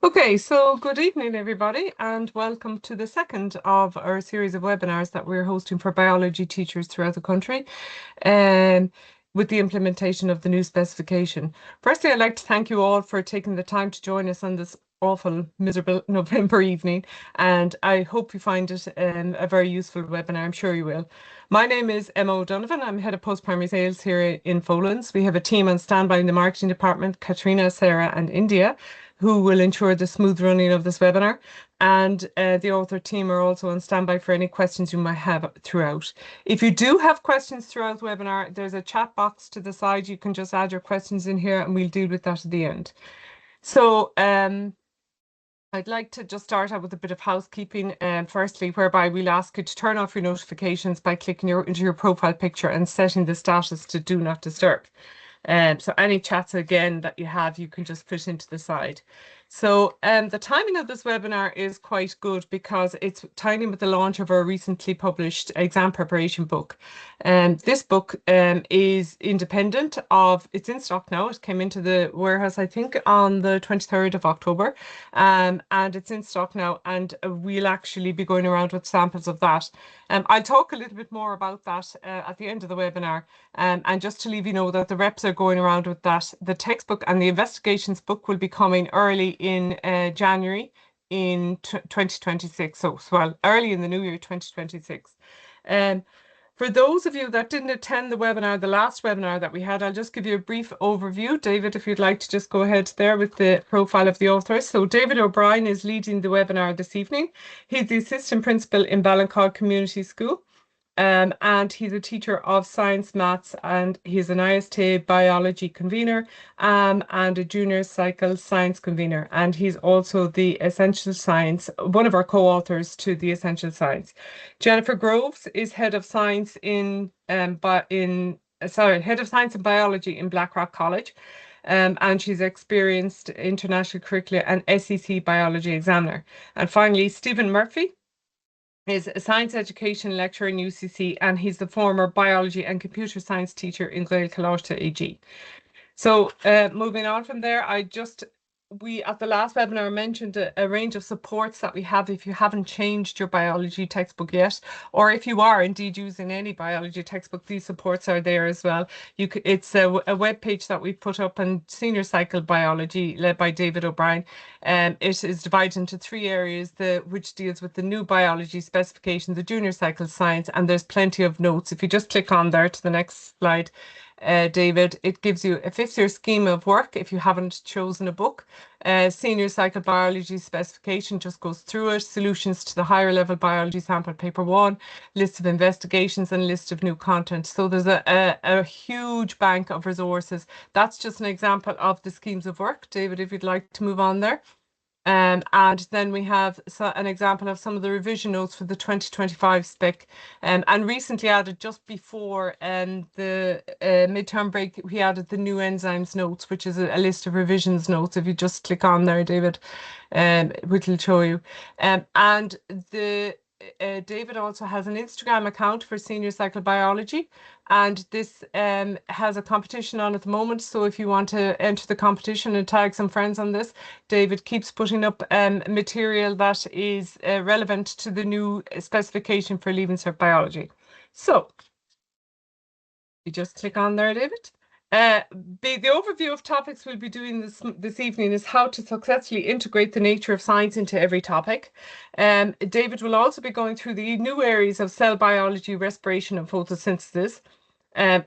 Okay, so good evening, everybody, and welcome to the second of our series of webinars that we're hosting for biology teachers throughout the country, um, with the implementation of the new specification. Firstly, I'd like to thank you all for taking the time to join us on this awful, miserable November evening, and I hope you find it a very useful webinar. I'm sure you will. My name is Emma O'Donovan. I'm Head of Post-Primary Sales here in Folands. We have a team on standby in the Marketing Department, Katrina, Sarah and India, who will ensure the smooth running of this webinar. And the author team are also on standby for any questions you might have throughout. If you do have questions throughout the webinar, there's a chat box to the side. You can just add your questions in here and we'll deal with that at the end. So I'd like to just start out with a bit of housekeeping, firstly, whereby we'll ask you to turn off your notifications by clicking into your profile picture and setting the status to do not disturb. So any chats again that you have, you can just put into the side. So the timing of this webinar is quite good because it's timing with the launch of our recently published exam preparation book. This book is independent of, it's in stock now. It came into the warehouse, I think, on the 23rd of October. And it's in stock now, and we'll actually be going around with samples of that. I'll talk a little bit more about that at the end of the webinar. And just to leave you know that the reps are going around with that. The textbook and the investigations book will be coming early in January in 2026. So, well, early in the new year, 2026. For those of you that didn't attend the webinar, the last webinar that we had, I'll just give you a brief overview. David, if you'd like to just go ahead there with the profile of the authors. So David O'Brien is leading the webinar this evening. He's the assistant principal in Ballincollig Community School. And he's a teacher of science, maths, and he's an ISTA biology convener and a junior cycle science convener. And he's also the Essential Science, one of our co-authors to the Essential Science. Jennifer Groves is head of science head of science and biology in Blackrock College. And she's experienced international curricula and SEC biology examiner. And finally, Stephen Murphy is a science education lecturer in UCC, and he's the former biology and computer science teacher in Gael Colachta AG. So moving on from there, we at the last webinar mentioned a range of supports that we have if you haven't changed your biology textbook yet, or if you are indeed using any biology textbook, these supports are there as well. It's a web page that we put up on Senior Cycle Biology led by David O'Brien. It is divided into three areas, which deals with the new biology specification, the junior cycle science, and there's plenty of notes. If you just click on there to the next slide, David, it gives you a 5th-year scheme of work if you haven't chosen a book. Senior cycle biology specification just goes through it. Solutions to the higher level biology sample paper 1, list of investigations and list of new content. So there's a huge bank of resources. That's just an example of the schemes of work. David, if you'd like to move on there. And then we have an example of some of the revision notes for the 2025 spec, and recently added just before the midterm break, we added the new enzymes notes, which is a list of revisions notes. If you just click on there, David, which will show you. And David also has an Instagram account for Senior Cycle Biology, and this has a competition on at the moment. So if you want to enter the competition and tag some friends on this, David keeps putting up material that is relevant to the new specification for Leaving Cert Biology. So you just click on there, David. The overview of topics we'll be doing this evening is how to successfully integrate the nature of science into every topic. David will also be going through the new areas of cell biology, respiration, and photosynthesis.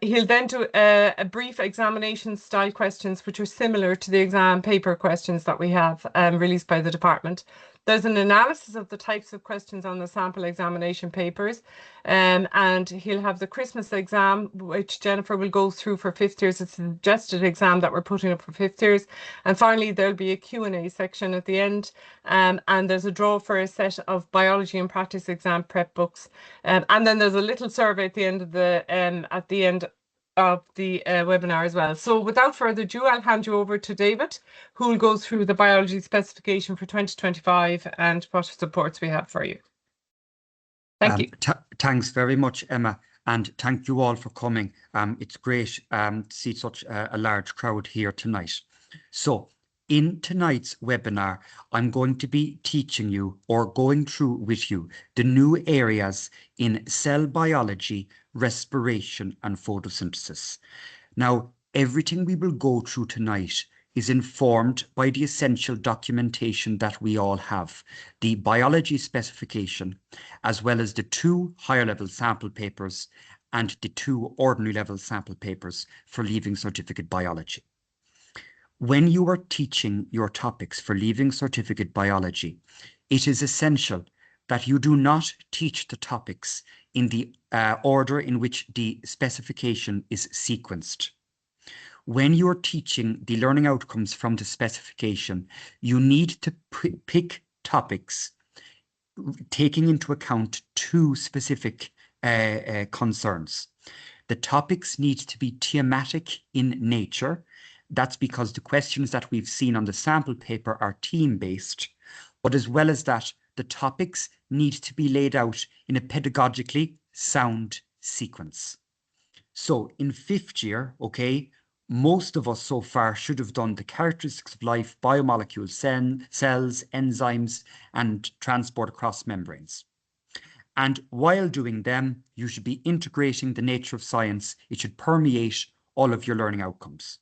He'll then do a brief examination style questions, which are similar to the exam paper questions that we have released by the department. There's an analysis of the types of questions on the sample examination papers, and he'll have the Christmas exam, which Jennifer will go through for 5th years. It's a suggested exam that we're putting up for 5th years. And finally, there'll be a Q&A section at the end, and there's a draw for a set of biology and practice exam prep books. And then there's a little survey at the end of the webinar as well. So without further ado, I'll hand you over to David, who will go through the biology specification for 2025 and what supports we have for you. Thank you. Thanks very much, Emma, and thank you all for coming. It's great to see such a large crowd here tonight. So In tonight's webinar, I'm going to be teaching you or going through with you the new areas in cell biology, respiration, and photosynthesis. Now, everything we will go through tonight is informed by the essential documentation that we all have, the biology specification, as well as the 2 higher level sample papers and the 2 ordinary level sample papers for Leaving Certificate Biology. When you are teaching your topics for Leaving Certificate Biology, it is essential that you do not teach the topics in the order in which the specification is sequenced. When you're teaching the learning outcomes from the specification, you need to pick topics taking into account 2 specific concerns. The topics need to be thematic in nature. That's because the questions that we've seen on the sample paper are theme-based, but as well as that, the topics need to be laid out in a pedagogically sound sequence. So in 5th year, okay, most of us so far should have done the characteristics of life, biomolecules, cells, enzymes, and transport across membranes. And while doing them, you should be integrating the nature of science. It should permeate all of your learning outcomes.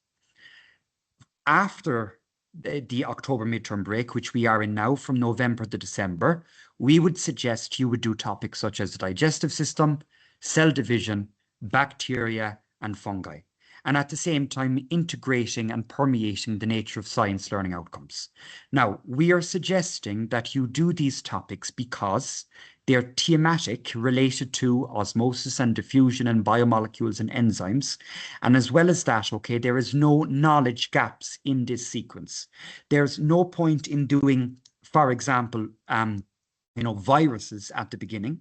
After the October midterm break, which we are in now from November to December, we would suggest you would do topics such as the digestive system, cell division, bacteria, and fungi, and at the same time integrating and permeating the nature of science learning outcomes. Now, we are suggesting that you do these topics because they're thematic, related to osmosis and diffusion and biomolecules and enzymes. And as well as that, okay, there is no knowledge gaps in this sequence. There's no point in doing, for example, viruses at the beginning,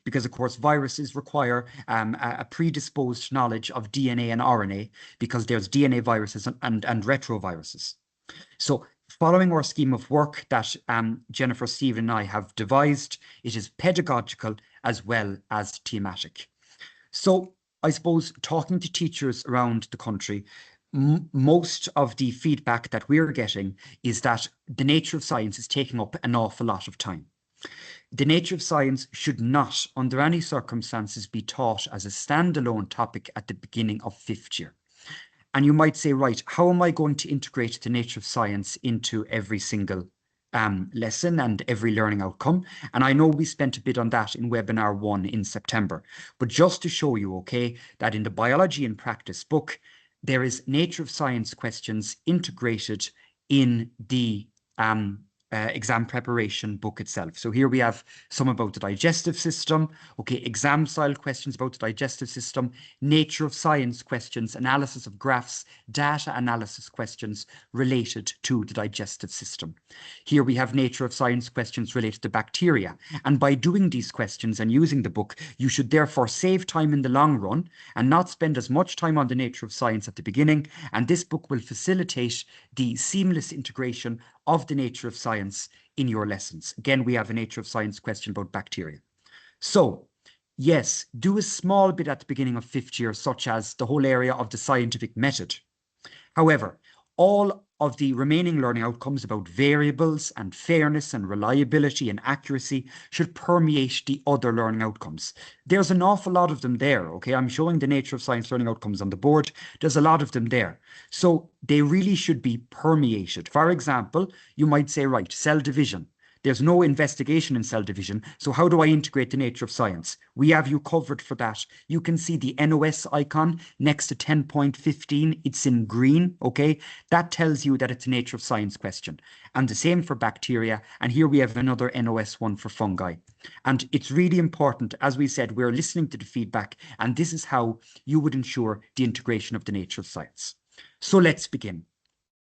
because of course viruses require a predisposed knowledge of DNA and RNA, because there's DNA viruses and retroviruses. So following our scheme of work that Jennifer, Stephen, and I have devised, it is pedagogical as well as thematic. So I suppose talking to teachers around the country, most of the feedback that we're getting is that the nature of science is taking up an awful lot of time. The nature of science should not, under any circumstances, be taught as a standalone topic at the beginning of 5th year. And you might say, right, how am I going to integrate the nature of science into every single lesson and every learning outcome? And I know we spent a bit on that in webinar 1 in September, but just to show you, okay, that in the Biology in Practice book, there is nature of science questions integrated in the exam preparation book itself. So here we have some about the digestive system, okay, exam style questions about the digestive system, nature of science questions, analysis of graphs, data analysis questions related to the digestive system. Here we have nature of science questions related to bacteria. And by doing these questions and using the book, you should therefore save time in the long run and not spend as much time on the nature of science at the beginning. And this book will facilitate the seamless integration of the nature of science in your lessons. Again, we have a nature of science question about bacteria. So, yes, do a small bit at the beginning of 5th year, such as the whole area of the scientific method. However, all of the remaining learning outcomes about variables and fairness and reliability and accuracy should permeate the other learning outcomes. There's an awful lot of them there, okay? I'm showing the nature of science learning outcomes on the board. There's a lot of them there. So they really should be permeated. For example, you might say, right, cell division. There's no investigation in cell division. So how do I integrate the nature of science? We have you covered for that. You can see the NOS icon next to 10.15. It's in green, okay? That tells you that it's a nature of science question. And the same for bacteria. And here we have another NOS one for fungi. And it's really important, as we said, we're listening to the feedback, and this is how you would ensure the integration of the nature of science. So let's begin.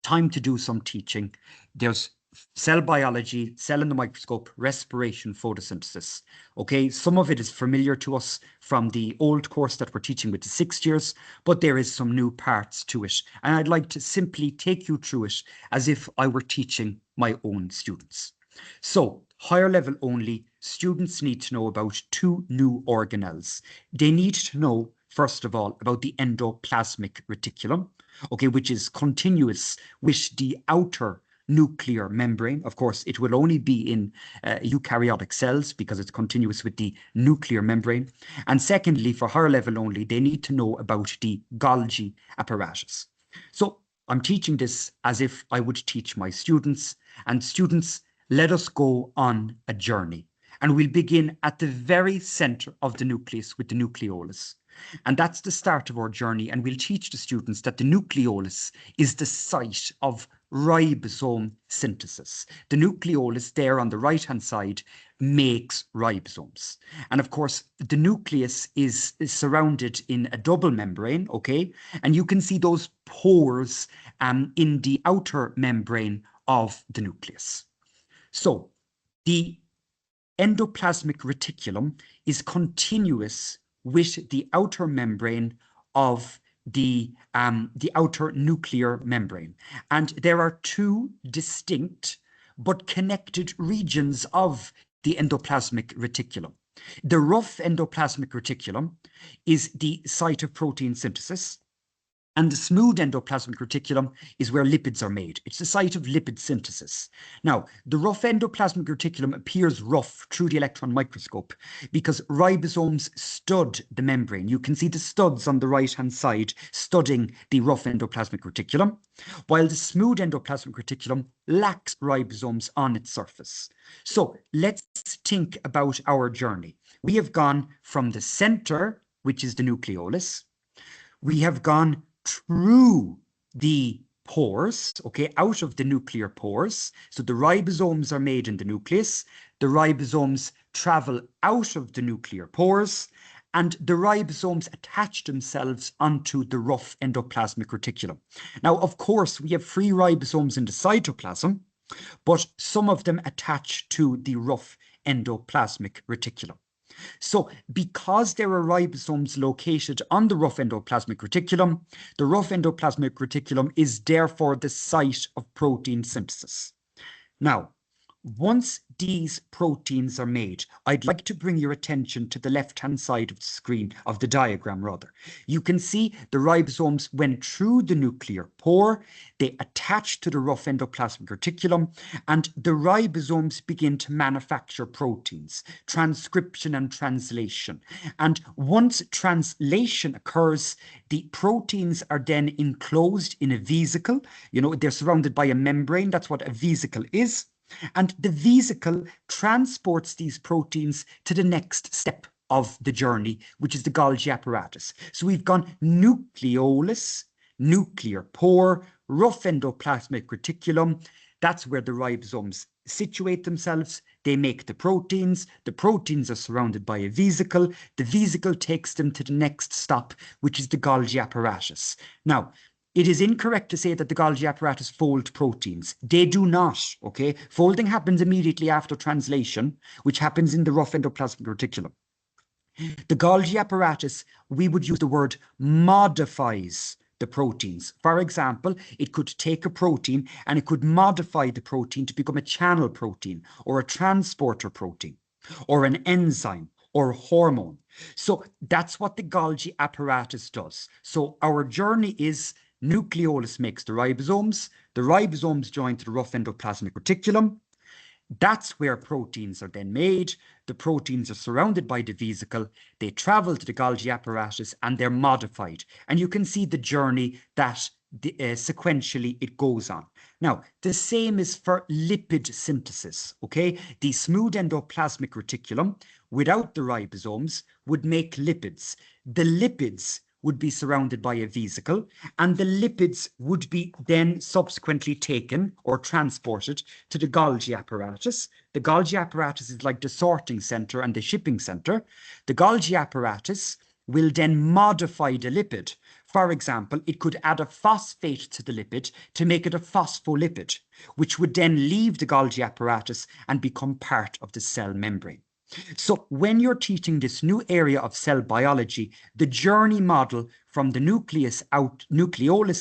Time to do some teaching. There's cell biology, cell in the microscope, respiration, photosynthesis. Okay, some of it is familiar to us from the old course that we're teaching with the 6th years, but there is some new parts to it. And I'd like to simply take you through it as if I were teaching my own students. So, higher level only, students need to know about 2 new organelles. They need to know, first of all, about the endoplasmic reticulum, okay, which is continuous with the outer nuclear membrane. Of course, it will only be in eukaryotic cells because it's continuous with the nuclear membrane. And secondly, for higher level only, they need to know about the Golgi apparatus. So I'm teaching this as if I would teach my students. And students, let us go on a journey. And we'll begin at the very center of the nucleus with the nucleolus. And that's the start of our journey. And we'll teach the students that the nucleolus is the site of ribosome synthesis. The nucleolus there on the right-hand side makes ribosomes. And of course, the nucleus is surrounded in a double membrane, okay? And you can see those pores in the outer membrane of the nucleus. So the endoplasmic reticulum is continuous with the outer membrane of the outer nuclear membrane. And there are two distinct but connected regions of the endoplasmic reticulum. The rough endoplasmic reticulum is the site of protein synthesis, and the smooth endoplasmic reticulum is where lipids are made. It's the site of lipid synthesis. Now, the rough endoplasmic reticulum appears rough through the electron microscope because ribosomes stud the membrane. You can see the studs on the right-hand side studding the rough endoplasmic reticulum, while the smooth endoplasmic reticulum lacks ribosomes on its surface. So let's think about our journey. We have gone from the center, which is the nucleolus. We have gone through the pores, okay, out of the nuclear pores. So the ribosomes are made in the nucleus. The ribosomes travel out of the nuclear pores, and the ribosomes attach themselves onto the rough endoplasmic reticulum. Now, of course, we have free ribosomes in the cytoplasm, but some of them attach to the rough endoplasmic reticulum. So because there are ribosomes located on the rough endoplasmic reticulum, the rough endoplasmic reticulum is therefore the site of protein synthesis. Now, once these proteins are made, I'd like to bring your attention to the left-hand side of the screen, of the diagram rather. You can see the ribosomes went through the nuclear pore, they attach to the rough endoplasmic reticulum, and the ribosomes begin to manufacture proteins, transcription and translation. And once translation occurs, the proteins are then enclosed in a vesicle. You know, they're surrounded by a membrane. That's what a vesicle is. And the vesicle transports these proteins to the next step of the journey, which is the Golgi apparatus. So we've gone nucleolus, nuclear pore, rough endoplasmic reticulum. That's where the ribosomes situate themselves. They make the proteins. The proteins are surrounded by a vesicle. The vesicle takes them to the next stop, which is the Golgi apparatus. Now, it is incorrect to say that the Golgi apparatus fold proteins. They do not, okay? Folding happens immediately after translation, which happens in the rough endoplasmic reticulum. The Golgi apparatus, we would use the word modifies the proteins. For example, it could take a protein and it could modify the protein to become a channel protein or a transporter protein or an enzyme or hormone. So that's what the Golgi apparatus does. So our journey is nucleolus makes the ribosomes join to the rough endoplasmic reticulum. That's where proteins are then made. The proteins are surrounded by the vesicle. They travel to the Golgi apparatus and they're modified. And you can see the journey that sequentially it goes on. Now, the same is for lipid synthesis, okay? The smooth endoplasmic reticulum, without the ribosomes, would make lipids. The lipids would be surrounded by a vesicle, and the lipids would be then subsequently taken or transported to the Golgi apparatus. The Golgi apparatus is like the sorting center and the shipping center. The Golgi apparatus will then modify the lipid. For example, it could add a phosphate to the lipid to make it a phospholipid, which would then leave the Golgi apparatus and become part of the cell membrane. So when you're teaching this new area of cell biology, the journey model from the nucleolus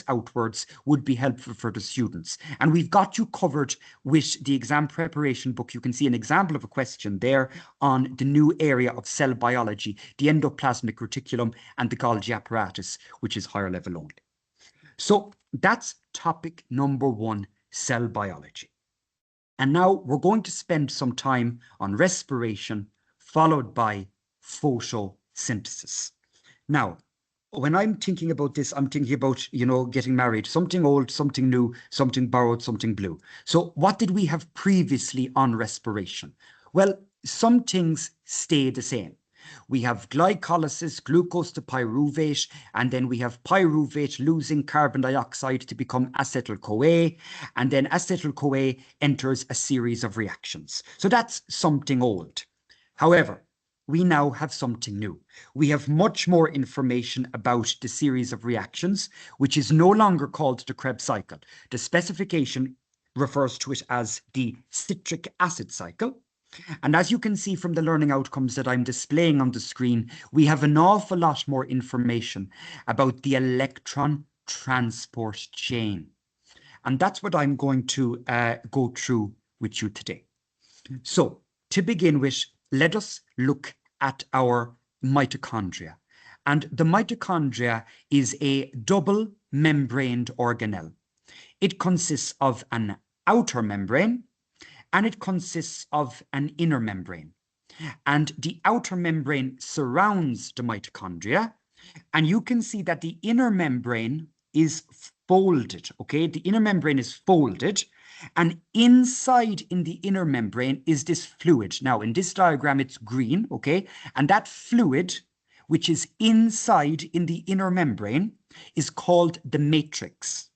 outwards would be helpful for the students. And we've got you covered with the exam preparation book. You can see an example of a question there on the new area of cell biology, the endoplasmic reticulum and the Golgi apparatus, which is higher level only. So that's topic number 1, cell biology. And now we're going to spend some time on respiration, followed by photosynthesis. Now, when I'm thinking about this, I'm thinking about, getting married, something old, something new, something borrowed, something blue. So what did we have previously on respiration? Well, some things stay the same. We have glycolysis, glucose to pyruvate, and then we have pyruvate losing carbon dioxide to become acetyl-CoA, and then acetyl-CoA enters a series of reactions. So that's something old. However, we now have something new. We have much more information about the series of reactions, which is no longer called the Krebs cycle. The specification refers to it as the citric acid cycle. And as you can see from the learning outcomes that I'm displaying on the screen, we have an awful lot more information about the electron transport chain. And that's what I'm going to go through with you today. So to begin with, let us look at our mitochondria. And the mitochondria is a double membraned organelle. It consists of an outer membrane and it consists of an inner membrane. And the outer membrane surrounds the mitochondria. And you can see that the inner membrane is folded, okay? The inner membrane is folded. And inside in the inner membrane is this fluid. Now, in this diagram, it's green, okay? And that fluid, which is inside in the inner membrane, is called the matrix.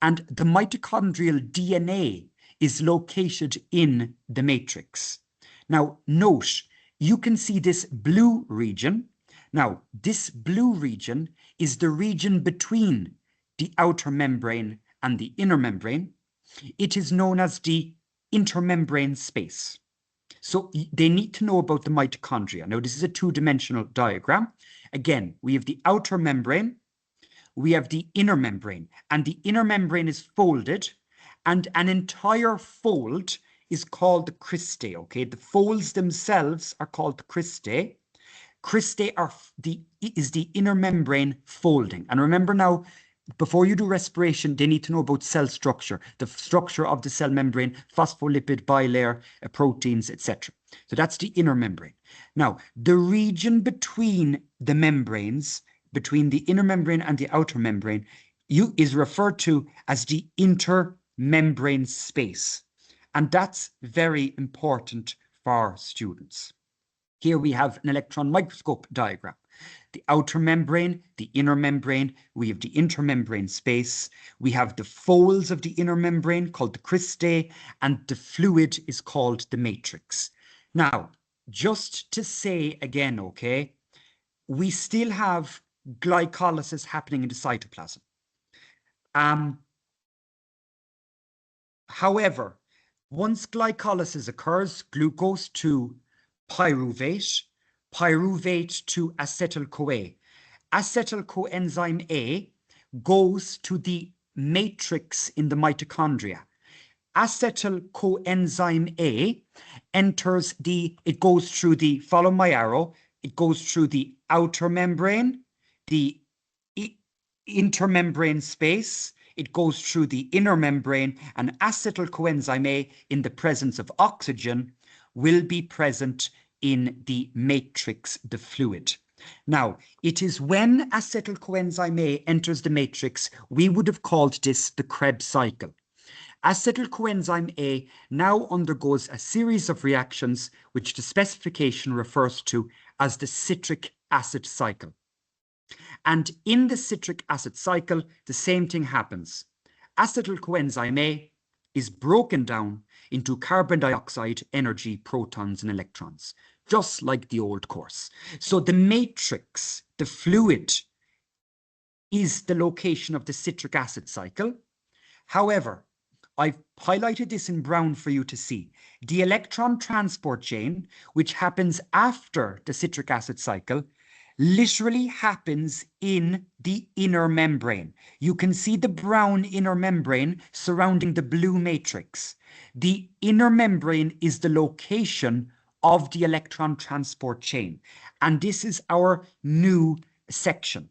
And the mitochondrial DNA is located in the matrix. Now, note, you can see this blue region. Now, this blue region is the region between the outer membrane and the inner membrane. It is known as the intermembrane space. So they need to know about the mitochondria. Now, this is a two-dimensional diagram. Again, we have the outer membrane, we have the inner membrane, and the inner membrane is folded, and an entire fold is called the cristae, okay? The folds themselves are called the cristae. Cristae is the inner membrane folding. And remember now, before you do respiration, they need to know about cell structure, the structure of the cell membrane, phospholipid bilayer, proteins, etc. So that's the inner membrane. Now, the region between the membranes, between the inner membrane and the outer membrane, is referred to as the intermembrane space. And that's very important for students. Here we have an electron microscope diagram. The outer membrane, the inner membrane, we have the intermembrane space, we have the folds of the inner membrane called the cristae, and the fluid is called the matrix. Now, just to say again, okay, we still have glycolysis happening in the cytoplasm. However, once glycolysis occurs, glucose to pyruvate, pyruvate to acetyl-CoA. Acetyl coenzyme A goes to the matrix in the mitochondria. Acetyl coenzyme A it goes through the, follow my arrow, it goes through the outer membrane, the intermembrane space, it goes through the inner membrane, and acetyl coenzyme A, in the presence of oxygen, will be present in the matrix, the fluid. Now, it is when acetyl coenzyme A enters the matrix, we would have called this the Krebs cycle. Acetyl coenzyme A now undergoes a series of reactions which the specification refers to as the citric acid cycle. And in the citric acid cycle, the same thing happens. Acetyl coenzyme A is broken down into carbon dioxide, energy, protons, and electrons, just like the old course. So the matrix, the fluid, is the location of the citric acid cycle. However, I've highlighted this in brown for you to see. The electron transport chain, which happens after the citric acid cycle, literally happens in the inner membrane. You can see the brown inner membrane surrounding the blue matrix. The inner membrane is the location of the electron transport chain. And this is our new section.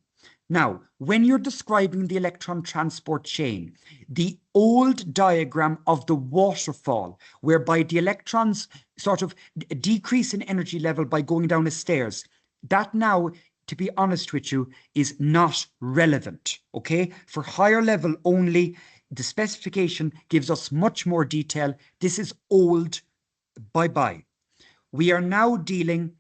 Now, when you're describing the electron transport chain, the old diagram of the waterfall, whereby the electrons sort of decrease in energy level by going down the stairs, that now, to be honest with you, is not relevant, okay? For higher level only, the specification gives us much more detail. This is old, bye-bye. We are now dealing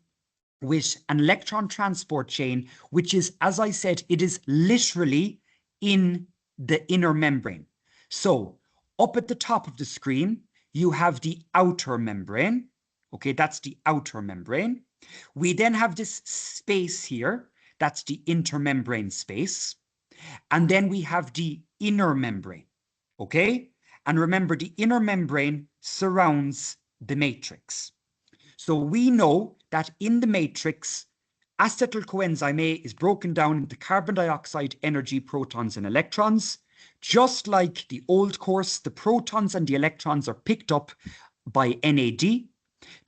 with an electron transport chain, which is, as I said, it is literally in the inner membrane. So up at the top of the screen, you have the outer membrane. Okay, that's the outer membrane. We then have this space here. That's the intermembrane space. And then we have the inner membrane. Okay? And remember, the inner membrane surrounds the matrix. So we know that in the matrix, acetyl coenzyme A is broken down into carbon dioxide, energy, protons, and electrons. Just like the old course, the protons and the electrons are picked up by NAD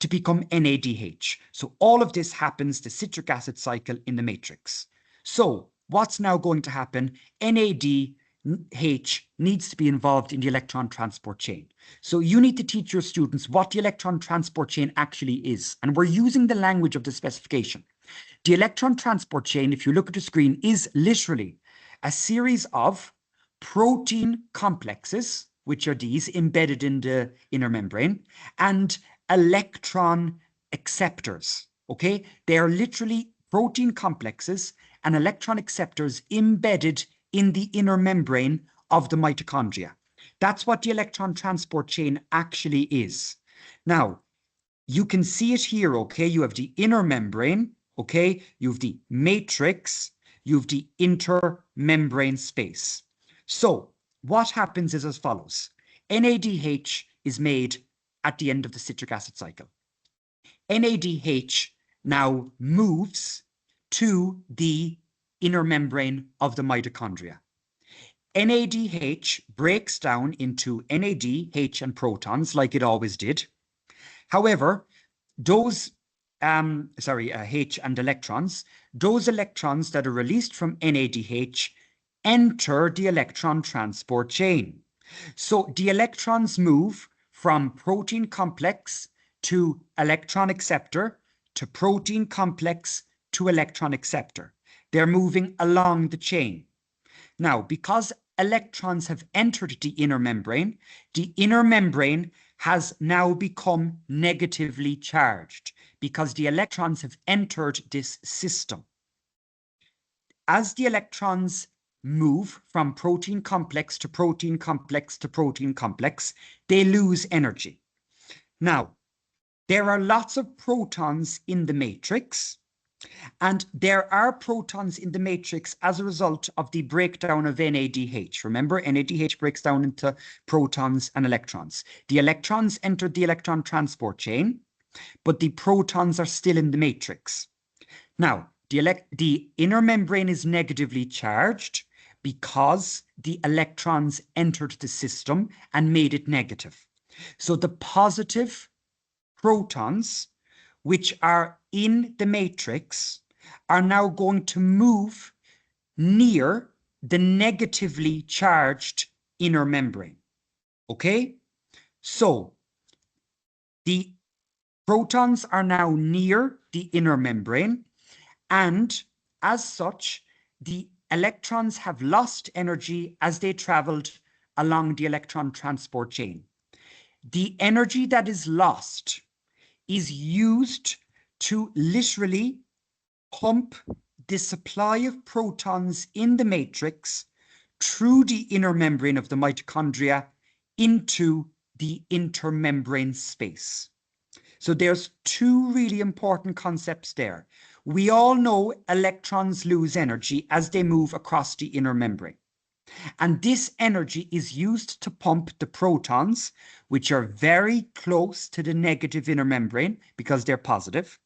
to become NADH. So all of this happens, the citric acid cycle in the matrix. So what's now going to happen? NADH needs to be involved in the electron transport chain. So you need to teach your students what the electron transport chain actually is. And we're using the language of the specification. The electron transport chain, if you look at the screen, is literally a series of protein complexes, which are these embedded in the inner membrane, and electron acceptors. Okay, they are literally protein complexes and electron acceptors embedded in the inner membrane of the mitochondria. That's what the electron transport chain actually is. Now, you can see it here, okay? You have the inner membrane, okay? You have the matrix, you have the intermembrane space. So what happens is as follows. NADH is made at the end of the citric acid cycle. NADH now moves to the inner membrane of the mitochondria. NADH breaks down into NAD, H, and protons like it always did. However, those, H and electrons, those electrons that are released from NADH enter the electron transport chain. So the electrons move from protein complex to electron acceptor to protein complex to electron acceptor. They're moving along the chain. Now, because electrons have entered the inner membrane has now become negatively charged because the electrons have entered this system. As the electrons move from protein complex to protein complex to protein complex, they lose energy. Now, there are lots of protons in the matrix, and there are protons in the matrix as a result of the breakdown of NADH. Remember, NADH breaks down into protons and electrons. The electrons enter the electron transport chain, but the protons are still in the matrix. Now, the inner membrane is negatively charged because the electrons entered the system and made it negative. So the positive protons, which are in the matrix, are now going to move near the negatively charged inner membrane. Okay? So the protons are now near the inner membrane, and as such, the electrons have lost energy as they traveled along the electron transport chain. The energy that is lost is used to literally pump the supply of protons in the matrix through the inner membrane of the mitochondria into the intermembrane space. So there's two really important concepts there. We all know electrons lose energy as they move across the inner membrane. And this energy is used to pump the protons, which are very close to the negative inner membrane because they're positive.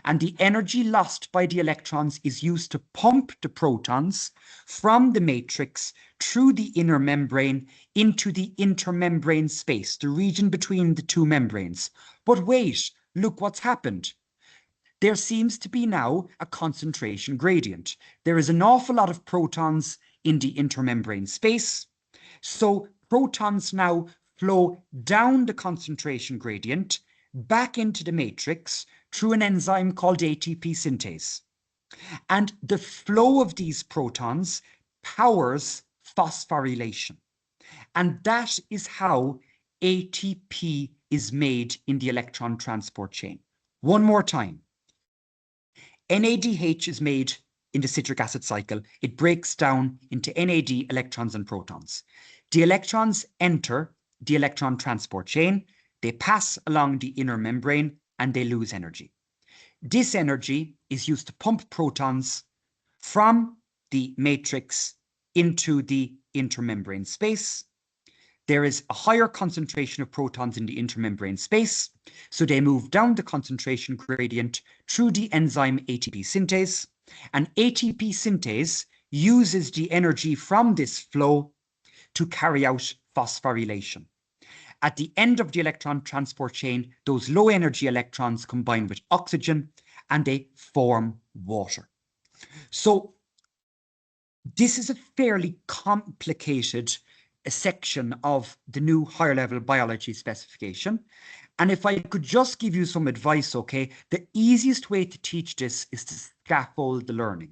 And the energy lost by the electrons is used to pump the protons from the matrix through the inner membrane into the intermembrane space, the region between the two membranes. But wait, look what's happened. there seems to be now a concentration gradient. There is an awful lot of protons in the intermembrane space. So protons now flow down the concentration gradient back into the matrix through an enzyme called ATP synthase. And the flow of these protons powers phosphorylation. And that is how ATP is made in the electron transport chain. One more time. NADH is made in the citric acid cycle. It breaks down into NAD electrons and protons. The electrons enter the electron transport chain. They pass along the inner membrane and they lose energy. This energy is used to pump protons from the matrix into the intermembrane space. There is a higher concentration of protons in the intermembrane space, so they move down the concentration gradient through the enzyme ATP synthase, and ATP synthase uses the energy from this flow to carry out phosphorylation. At the end of the electron transport chain, those low energy electrons combine with oxygen and they form water. So this is a fairly complicated section of the new higher level biology specification. And if I could just give you some advice, okay, the easiest way to teach this is to scaffold the learning.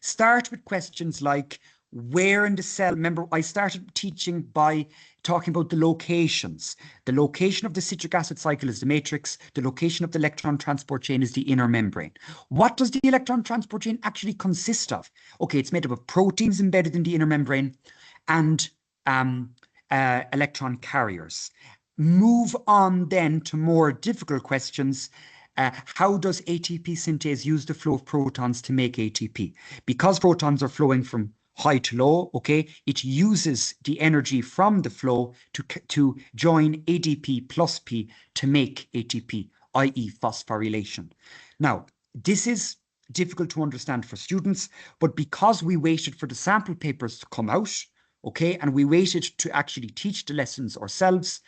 Start with questions like, where in the cell? Remember, I started teaching by talking about the locations. The location of the citric acid cycle is the matrix. The location of the electron transport chain is the inner membrane. What does the electron transport chain actually consist of? Okay, it's made up of proteins embedded in the inner membrane and electron carriers. Move on then to more difficult questions. How does ATP synthase use the flow of protons to make ATP? Because protons are flowing from high to low, okay, it uses the energy from the flow to join ADP plus P to make ATP, i.e. phosphorylation. Now, this is difficult to understand for students, but because we waited for the sample papers to come out, okay, and we waited to actually teach the lessons ourselves,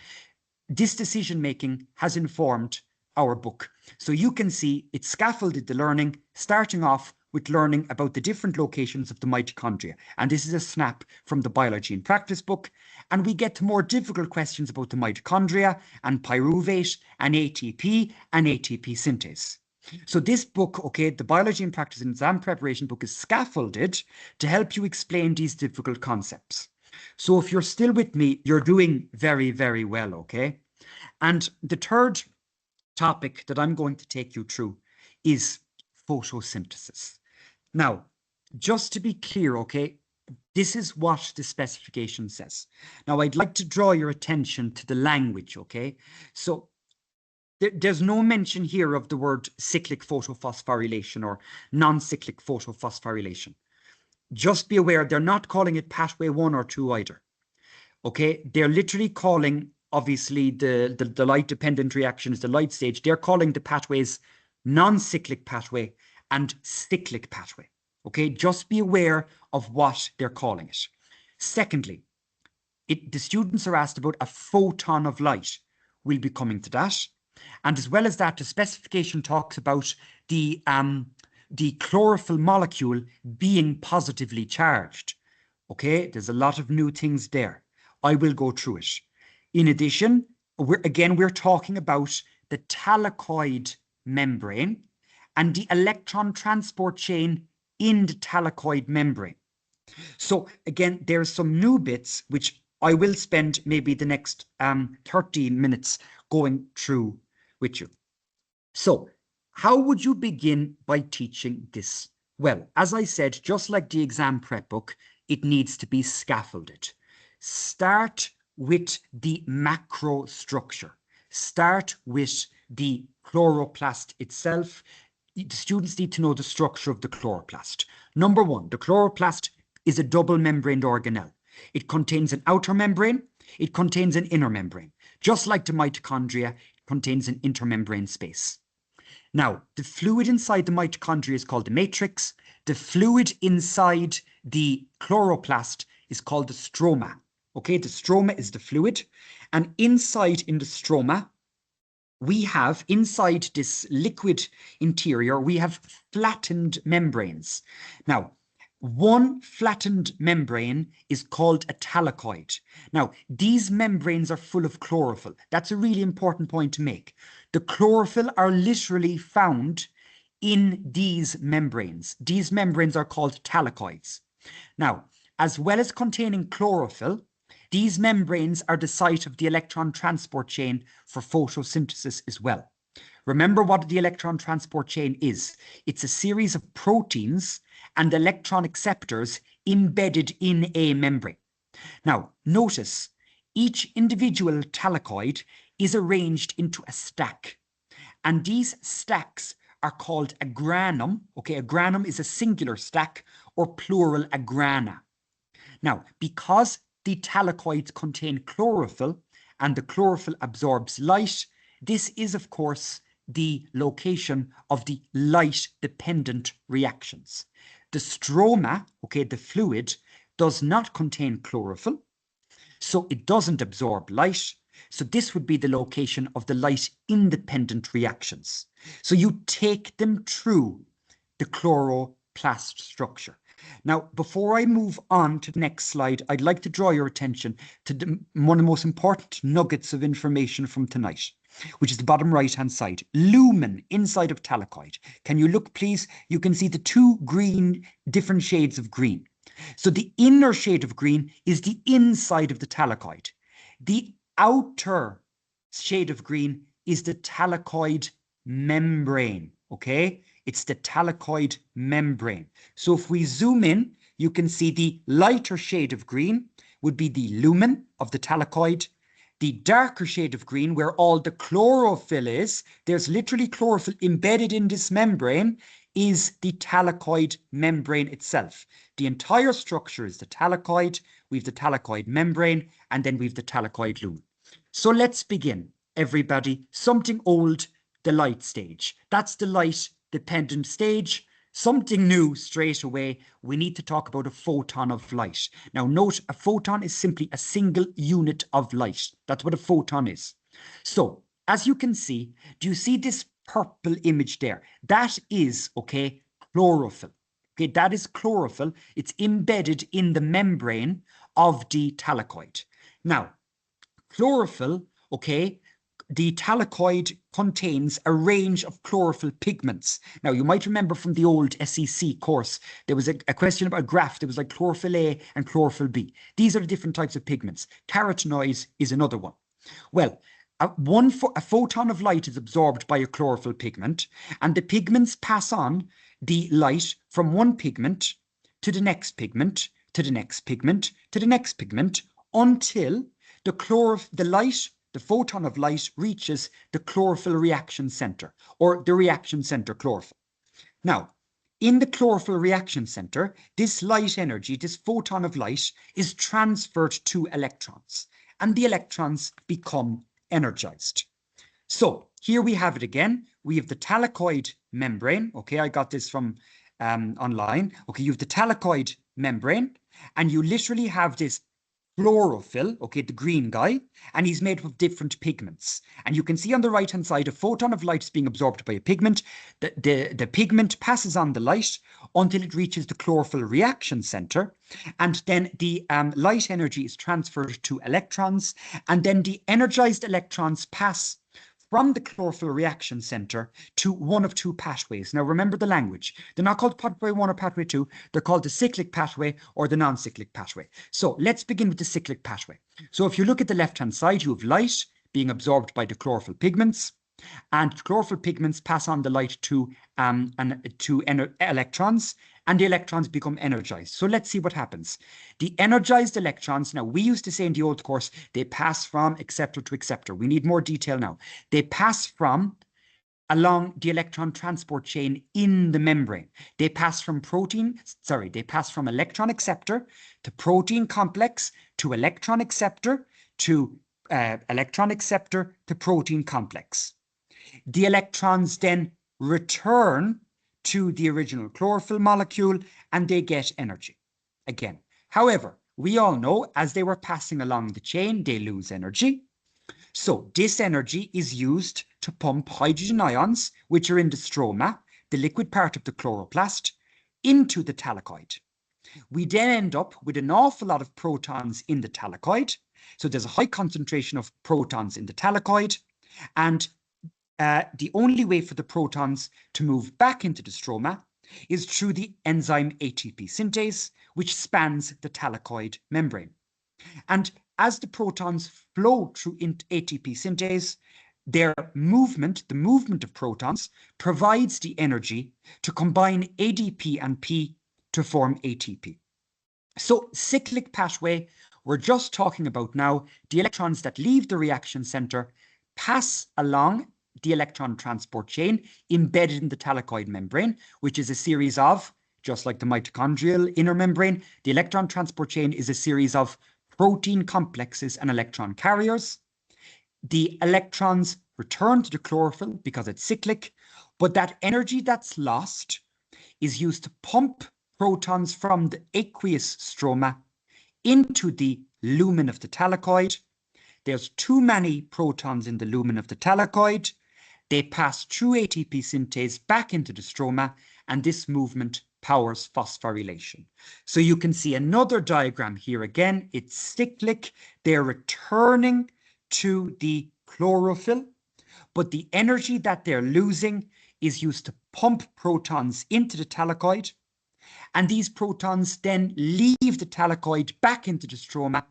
this decision-making has informed our book. So you can see it scaffolded the learning, starting off with learning about the different locations of the mitochondria. And this is a snap from the Biology in Practice book. And we get to more difficult questions about the mitochondria and pyruvate and ATP synthase. So this book, okay, the Biology in Practice and Exam Preparation book is scaffolded to help you explain these difficult concepts. So if you're still with me, you're doing very, very well, okay? And the third topic that I'm going to take you through is photosynthesis. Now, just to be clear, okay, this is what the specification says. Now, I'd like to draw your attention to the language, okay? So there's no mention here of the word cyclic photophosphorylation or non-cyclic photophosphorylation. Just be aware, they're not calling it pathway 1 or 2 either. Okay, they're literally calling, obviously, the light-dependent reactions, the light stage, they're calling the pathways non-cyclic pathway and cyclic pathway. Okay, just be aware of what they're calling it. Secondly, the students are asked about a photon of light. We'll be coming to that. And as well as that, the specification talks about the chlorophyll molecule being positively charged. Okay, there's a lot of new things there. I will go through it. In addition, we're talking about the thallicoid membrane and the electron transport chain in the thallicoid membrane. So again, there's some new bits which I will spend maybe the next 30 minutes going through with you. So how would you begin by teaching this? Well, as I said, just like the exam prep book, it needs to be scaffolded. Start with the macro structure. Start with the chloroplast itself. The students need to know the structure of the chloroplast. Number one, the chloroplast is a double-membraned organelle. It contains an outer membrane. It contains an inner membrane. Just like the mitochondria, it contains an intermembrane space. Now, the fluid inside the mitochondria is called the matrix. The fluid inside the chloroplast is called the stroma. Okay, the stroma is the fluid. And inside in the stroma, we have inside this liquid interior, we have flattened membranes. Now, one flattened membrane is called a thallicoid. Now, these membranes are full of chlorophyll. That's a really important point to make. The chlorophyll are literally found in these membranes. These membranes are called thallicoids. Now, as well as containing chlorophyll, these membranes are the site of the electron transport chain for photosynthesis as well. Remember what the electron transport chain is. It's a series of proteins and electron acceptors embedded in a membrane. Now, notice each individual thallicoid is arranged into a stack, and these stacks are called a granum. Okay, a granum is a singular stack, or plural, a grana. Now, because the thallicoids contain chlorophyll and the chlorophyll absorbs light, this is, of course, the location of the light-dependent reactions. The stroma, okay, the fluid, does not contain chlorophyll, so it doesn't absorb light. So this would be the location of the light-independent reactions. So you take them through the chloroplast structure. Now, before I move on to the next slide, I'd like to draw your attention to one of the most important nuggets of information from tonight, which is the bottom right-hand side. Lumen inside of thallicoid. Can you look, please? You can see the two different shades of green. So the inner shade of green is the inside of the thallicoid. The outer shade of green is the thallicoid membrane, okay? It's the thallicoid membrane. So if we zoom in, you can see the lighter shade of green would be the lumen of the thallicoid. The darker shade of green, where all the chlorophyll is, there's literally chlorophyll embedded in this membrane, is the thallicoid membrane itself. The entire structure is the thallicoid, we've the thallicoid membrane, and then we've the thallicoid lumen. So let's begin, everybody. Something old, the light stage. That's the light-dependent stage. Something new straight away. We need to talk about a photon of light. Now note, a photon is simply a single unit of light. That's what a photon is. So, as you can see, do you see this purple image there? That is, okay, chlorophyll. Okay, that is chlorophyll. It's embedded in the membrane of the thallicoid. Now, chlorophyll, okay, the thallicoid contains a range of chlorophyll pigments. Now, you might remember from the old SEC course, there was a question about a graph. There was like chlorophyll A and chlorophyll B. These are the different types of pigments. Carotenoids is another one. Well, a photon of light is absorbed by a chlorophyll pigment, and the pigments pass on the light from one pigment to the next pigment, to the next pigment, to the next pigment, until the photon of light reaches the chlorophyll reaction center, or the reaction center chlorophyll. Now, in the chlorophyll reaction center, this light energy, this photon of light, is transferred to electrons, and the electrons become energized. So here we have it again. We have the thallicoid membrane. Okay, I got this from online. Okay, you have the thallicoid membrane, and you literally have this chlorophyll, okay, the green guy, and he's made up of different pigments. And you can see on the right-hand side, a photon of light is being absorbed by a pigment. The pigment passes on the light until it reaches the chlorophyll reaction center, and then the light energy is transferred to electrons, and then the energized electrons pass from the chlorophyll reaction center to one of two pathways. Now, remember the language. They're not called pathway 1 or pathway 2. They're called the cyclic pathway or the non-cyclic pathway. So let's begin with the cyclic pathway. So if you look at the left-hand side, you have light being absorbed by the chlorophyll pigments, and chlorophyll pigments pass on the light to electrons, and the electrons become energized. So let's see what happens. The energized electrons, now we used to say in the old course, they pass from acceptor to acceptor. We need more detail now. They pass from along the electron transport chain in the membrane. They pass from electron acceptor to protein complex to electron acceptor to electron acceptor to protein complex. The electrons then return to the original chlorophyll molecule, and they get energy again. However, we all know as they were passing along the chain, they lose energy. So this energy is used to pump hydrogen ions, which are in the stroma, the liquid part of the chloroplast, into the thallicoid. We then end up with an awful lot of protons in the thallicoid. So there's a high concentration of protons in the thallicoid, and the only way for the protons to move back into the stroma is through the enzyme ATP synthase, which spans the thallicoid membrane. And as the protons flow through ATP synthase, their movement, the movement of protons, provides the energy to combine ADP and P to form ATP. So cyclic pathway, we're just talking about now the electrons that leave the reaction center, pass along the electron transport chain embedded in the thallicoid membrane, which is a series of, just like the mitochondrial inner membrane, the electron transport chain is a series of protein complexes and electron carriers. The electrons return to the chlorophyll because it's cyclic, but that energy that's lost is used to pump protons from the aqueous stroma into the lumen of the thallicoid. There's too many protons in the lumen of the thallicoid. They pass through ATP synthase back into the stroma, and this movement powers phosphorylation. So you can see another diagram here again. It's cyclic. They're returning to the chlorophyll, but the energy that they're losing is used to pump protons into the thallicoid, and these protons then leave the thallicoid back into the stroma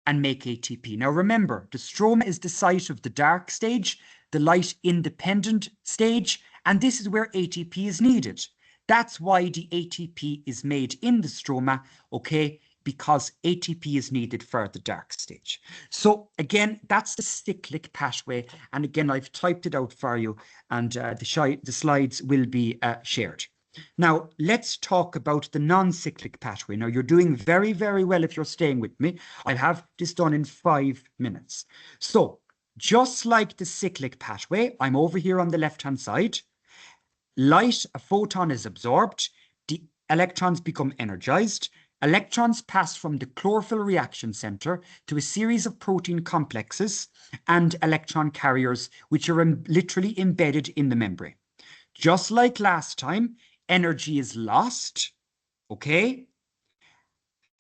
and make ATP. Now remember, the stroma is the site of the dark stage, the light-independent stage, and this is where ATP is needed. That's why the ATP is made in the stroma, okay, because ATP is needed for the dark stage. So again, that's the cyclic pathway, and again, I've typed it out for you, and the slides will be shared. Now, let's talk about the non-cyclic pathway. Now, you're doing very, very well if you're staying with me. I'll have this done in 5 minutes. So, just like the cyclic pathway, I'm over here on the left-hand side. Light, a photon is absorbed. The electrons become energized. Electrons pass from the chlorophyll reaction center to a series of protein complexes and electron carriers, which are literally embedded in the membrane. Just like last time, energy is lost, okay?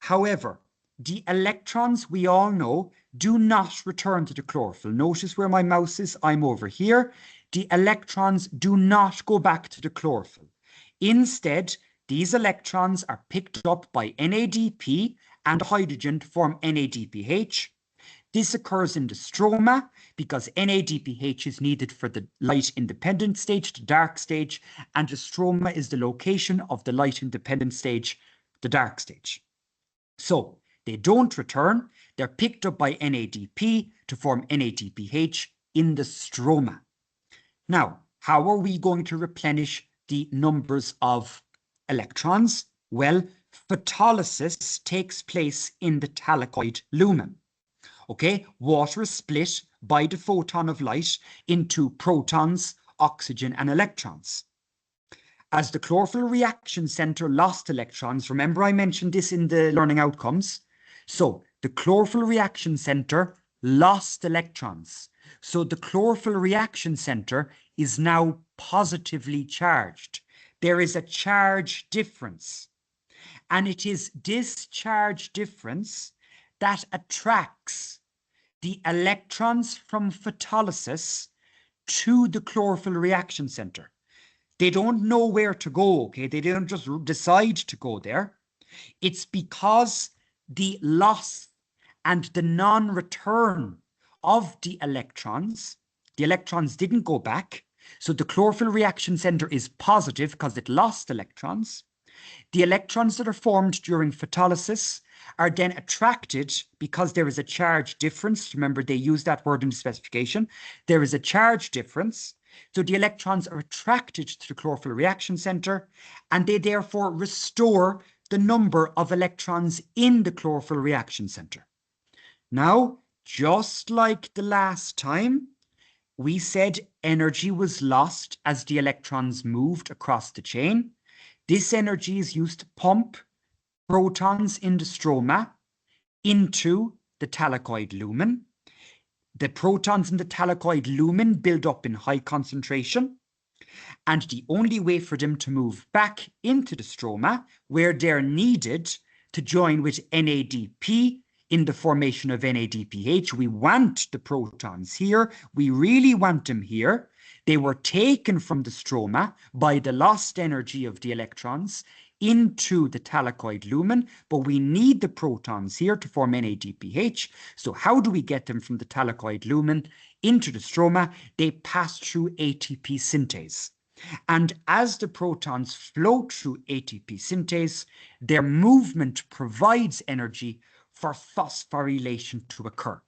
However, the electrons, we all know, do not return to the chlorophyll. Notice where my mouse is, I'm over here. The electrons do not go back to the chlorophyll. Instead, these electrons are picked up by NADP and hydrogen to form NADPH. This occurs in the stroma because NADPH is needed for the light-independent stage, the dark stage, and the stroma is the location of the light-independent stage, the dark stage. So they don't return. They're picked up by NADP to form NADPH in the stroma. Now, how are we going to replenish the numbers of electrons? Well, photolysis takes place in the thallicoid lumen. Okay, water is split by the photon of light into protons, oxygen, and electrons. As the chlorophyll reaction center lost electrons, remember I mentioned this in the learning outcomes. So the chlorophyll reaction center lost electrons. So the chlorophyll reaction center is now positively charged. There is a charge difference. And it is this charge difference that attracts the electrons from photolysis to the chlorophyll reaction center. They don't know where to go, okay? They don't just decide to go there. It's because the loss and the non-return of the electrons didn't go back. So the chlorophyll reaction center is positive because it lost electrons. The electrons that are formed during photolysis are then attracted because there is a charge difference. Remember, they use that word in the specification. There is a charge difference. So the electrons are attracted to the chlorophyll reaction center, and they therefore restore the number of electrons in the chlorophyll reaction center. Now, just like the last time, we said energy was lost as the electrons moved across the chain. This energy is used to pump protons in the stroma into the thallicoid lumen. the protons in the thallicoid lumen build up in high concentration, and the only way for them to move back into the stroma, where they're needed to join with NADP in the formation of NADPH, we want the protons here, we really want them here. They were taken from the stroma by the lost energy of the electrons into the thallicoid lumen, but we need the protons here to form NADPH. So how do we get them from the thallicoid lumen into the stroma? They pass through ATP synthase. And as the protons flow through ATP synthase, their movement provides energy for phosphorylation to occur.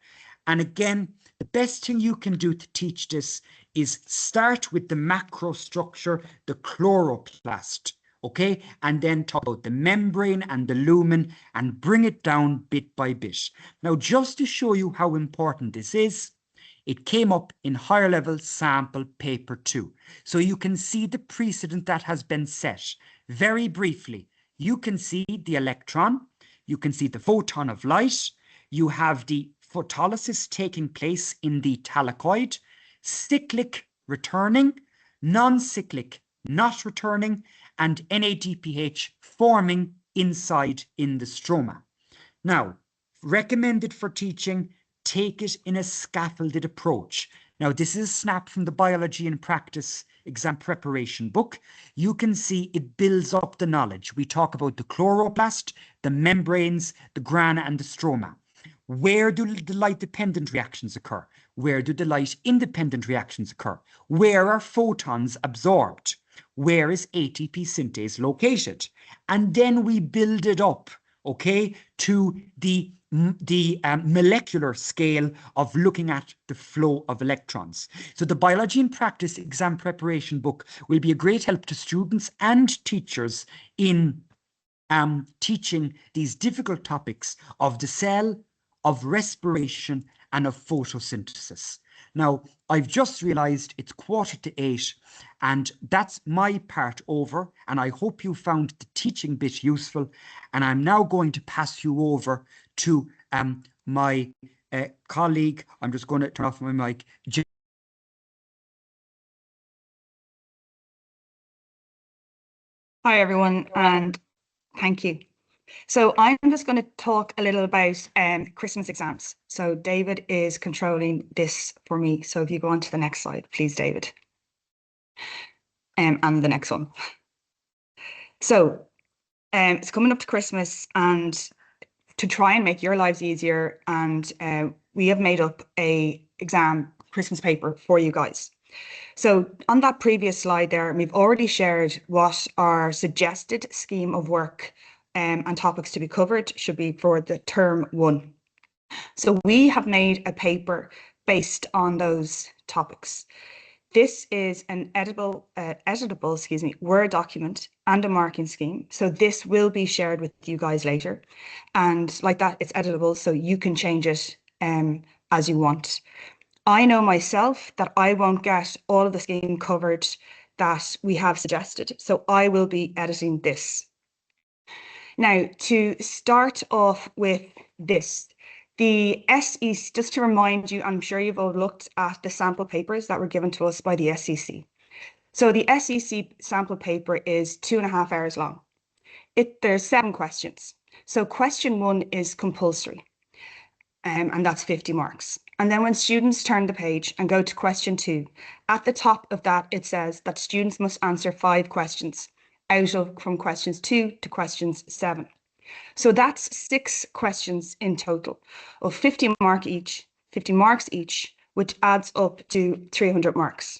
And again, the best thing you can do to teach this is start with the macrostructure, the chloroplast, okay? And then talk about the membrane and the lumen and bring it down bit by bit. Now, just to show you how important this is, it came up in higher level sample paper 2. So you can see the precedent that has been set. Very briefly, you can see the electron, you can see the photon of light, you have the photolysis taking place in the thallicoid, cyclic returning, non-cyclic not returning, and NADPH forming inside in the stroma. Now, recommended for teaching, take it in a scaffolded approach. Now, this is a snap from the Biology in Practice exam preparation book. You can see it builds up the knowledge. We talk about the chloroplast, the membranes, the grana, and the stroma. Where do the light-dependent reactions occur? Where do the light-independent reactions occur? Where are photons absorbed? Where is ATP synthase located? And then we build it up, okay, to the molecular scale of looking at the flow of electrons. So the Biology in Practice exam preparation book will be a great help to students and teachers in teaching these difficult topics of the cell, of respiration, and of photosynthesis. Now, I've just realized it's 7:45, and that's my part over, and I hope you found the teaching bit useful, and I'm now going to pass you over to my colleague. I'm just going to turn off my mic. Hi, everyone, and thank you. So I'm just going to talk a little about Christmas exams. So David is controlling this for me. So if you go on to the next slide, please, David. And the next one. So it's coming up to Christmas, and to try and make your lives easier, and we have made up a exam Christmas paper for you guys. So on that previous slide there, we've already shared what our suggested scheme of work and topics to be covered should be for the term 1. So we have made a paper based on those topics. This is an editable Word document and a marking scheme. So this will be shared with you guys later. And like that, it's editable, so you can change it as you want. I know myself that I won't get all of the scheme covered that we have suggested, so I will be editing this. Now, to start off with this, the SEC, just to remind you, I'm sure you've all looked at the sample papers that were given to us by the SEC. So the SEC sample paper is 2.5 hours long. There's 7 questions. So question 1 is compulsory, and that's 50 marks. And then when students turn the page and go to question 2, at the top of that, it says that students must answer 5 questions from questions 2 to questions 7. So that's 6 questions in total of 50 marks each, which adds up to 300 marks.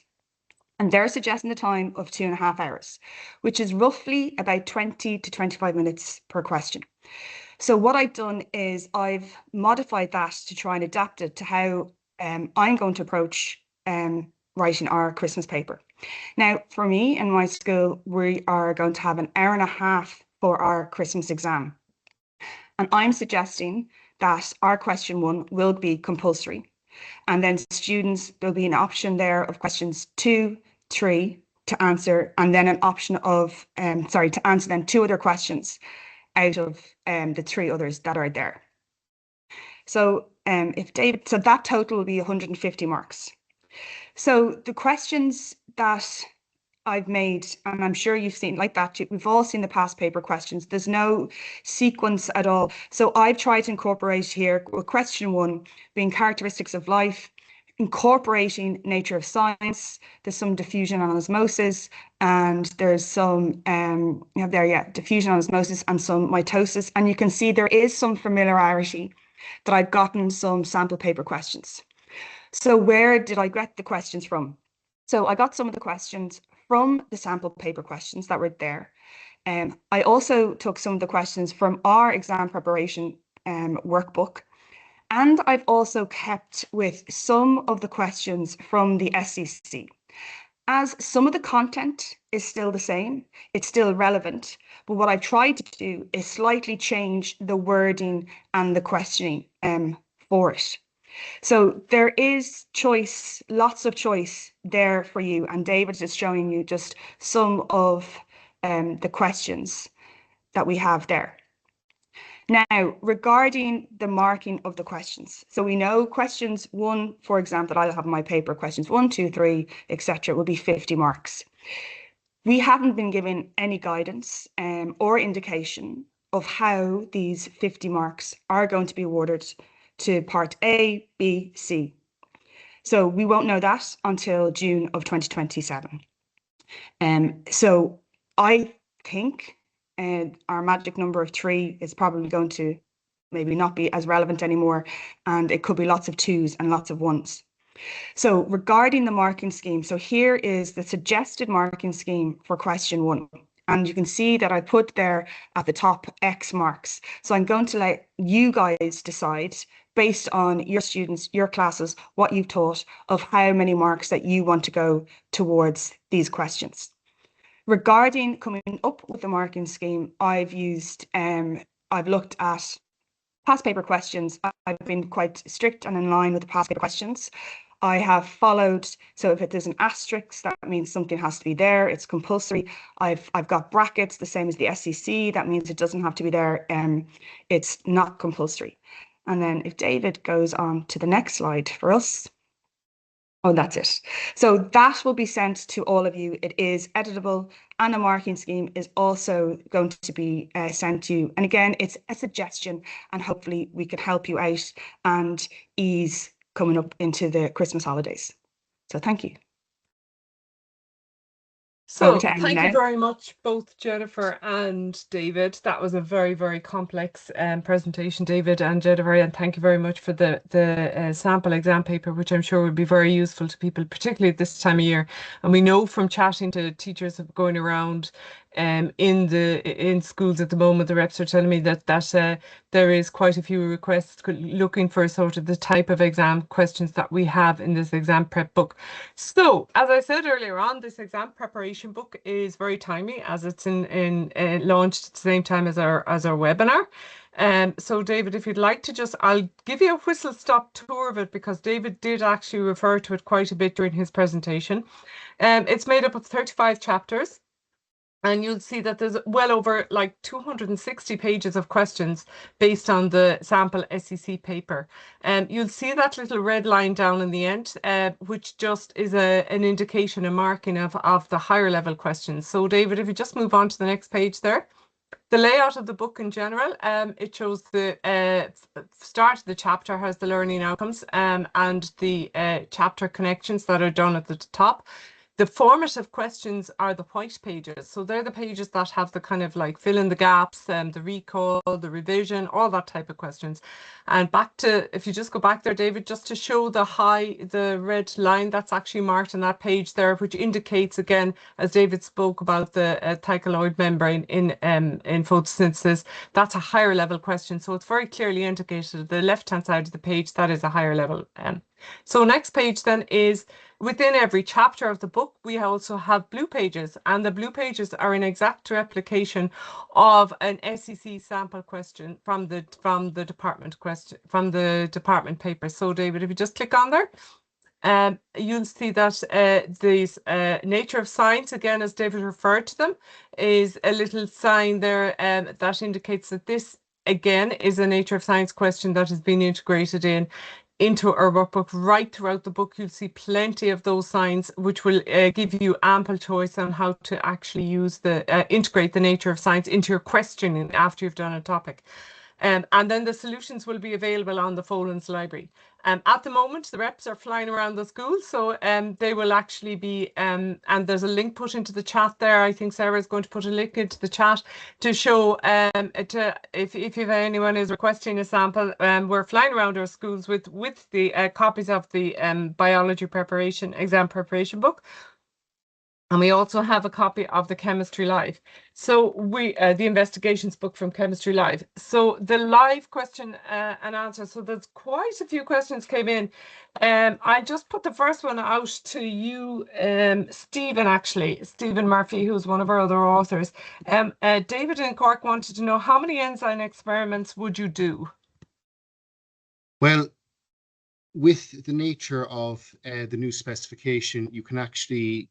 And they're suggesting a time of 2.5 hours, which is roughly about 20 to 25 minutes per question. So what I've done is I've modified that to try and adapt it to how I'm going to approach writing our Christmas paper. Now, for me in my school, we are going to have 1.5 hours for our Christmas exam. And I'm suggesting that our question 1 will be compulsory. And then students, there'll be an option there of questions 2, 3 to answer, and then an option of, to answer then 2 other questions out of the 3 others that are there. So so that total will be 150 marks. So the questions that I've made, and I'm sure you've seen like that, we've all seen the past paper questions. There's no sequence at all. So I've tried to incorporate here question 1 being characteristics of life, incorporating nature of science. There's some diffusion and osmosis, and there's some diffusion and osmosis and some mitosis. And you can see there is some familiarity that I've gotten some sample paper questions. So where did I get the questions from? So I got some of the questions from the sample paper questions that were there. I also took some of the questions from our exam preparation workbook. And I've also kept with some of the questions from the SCC. As some of the content is still the same, it's still relevant, but what I've tried to do is slightly change the wording and the questioning for it. So there is choice, lots of choice there for you. And David is showing you just some of the questions that we have there. Now, regarding the marking of the questions. So we know questions 1, for example, I'll have in my paper, questions 1, 2, 3, etc. will be 50 marks. We haven't been given any guidance or indication of how these 50 marks are going to be awarded to part A, B, C. So we won't know that until June of 2027. So I think our magic number of 3 is probably going to maybe not be as relevant anymore, and it could be lots of 2s and lots of 1s. So regarding the marking scheme, so here is the suggested marking scheme for question 1. And you can see that I put there at the top X marks. So I'm going to let you guys decide based on your students, your classes, what you've taught, of how many marks that you want to go towards these questions. Regarding coming up with the marking scheme, I've looked at past paper questions. I've been quite strict and in line with the past paper questions. I have followed, so if there's an asterisk, that means something has to be there. It's compulsory. I've got brackets, the same as the SCC. That means it doesn't have to be there. It's not compulsory. And then if David goes on to the next slide for us. Oh, that's it. So that will be sent to all of you. It is editable, and a marking scheme is also going to be sent to you. And again, it's a suggestion, and hopefully we can help you out and ease coming up into the Christmas holidays. So thank you. So thank you very much, both Jennifer and David. That was a very, very complex presentation, David and Jennifer, and thank you very much for the sample exam paper, which I'm sure will be very useful to people, particularly at this time of year. And we know from chatting to teachers going around in schools at the moment, the reps are telling me that there is quite a few requests looking for sort of the type of exam questions that we have in this exam prep book. So, as I said earlier on, this exam preparation book is very timely as it's launched at the same time as our webinar. So David, if you'd like to I'll give you a whistle-stop tour of it, because David did actually refer to it quite a bit during his presentation. It's made up of 35 chapters. And you'll see that there's well over like 260 pages of questions based on the sample SEC paper. You'll see that little red line down in the end, which just is an indication, a marking of the higher level questions. So David, if you just move on to the next page there. The layout of the book in general, it shows the start of the chapter has the learning outcomes and the chapter connections that are done at the top. The formative questions are the white pages. So they're the pages that have the kind of like fill in the gaps, the recall, the revision, all that type of questions. And back to, if you just go back there, David, just to show the red line that's actually marked on that page there, which indicates, again, as David spoke about the thylakoid membrane in photosynthesis, that's a higher level question. So it's very clearly indicated at the left-hand side of the page, that is a higher level. So next page then is, within every chapter of the book, we also have blue pages, and the blue pages are an exact replication of an SEC sample question from the department paper. So David, if you just click on there, you'll see that these nature of science, again, as David referred to them, is a little sign there that indicates that this again, is a nature of science question that has been integrated into our workbook. Right throughout the book, you'll see plenty of those signs, which will give you ample choice on how to actually use integrate the nature of science into your questioning after you've done a topic. And then the solutions will be available on the Folens Library. At the moment, the reps are flying around the school, so they will actually be, and there's a link put into the chat there. I think Sarah is going to put a link into the chat to show, if anyone is requesting a sample, we're flying around our schools with the copies of the biology exam preparation book. And we also have a copy of the Chemistry Live. So the investigations book from Chemistry Live. So the live question and answer. So there's quite a few questions came in. I just put the first one out to you, Stephen Murphy, who's one of our other authors. David in Cork wanted to know, how many enzyme experiments would you do? Well, with the nature of the new specification, you can actually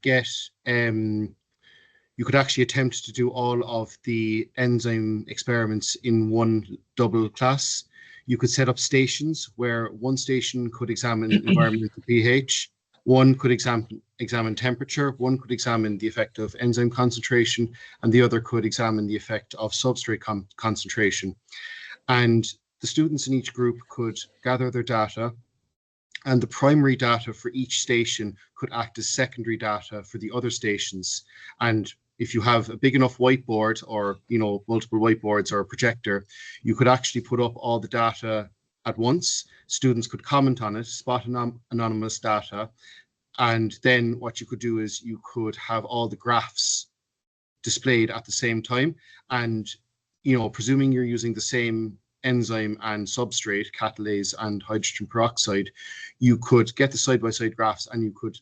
you could actually attempt to do all of the enzyme experiments in one double class. You could set up stations where one station could examine environmental pH, one could examine temperature, one could examine the effect of enzyme concentration, and the other could examine the effect of substrate concentration. And the students in each group could gather their data, and the primary data for each station could act as secondary data for the other stations. And if you have a big enough whiteboard, or multiple whiteboards or a projector, you could actually put up all the data at once. Students could comment on it, spot anonymous data, and then what you could do is you could have all the graphs displayed at the same time. And presuming you're using the same enzyme and substrate, catalase and hydrogen peroxide, you could get the side-by-side graphs, and you could,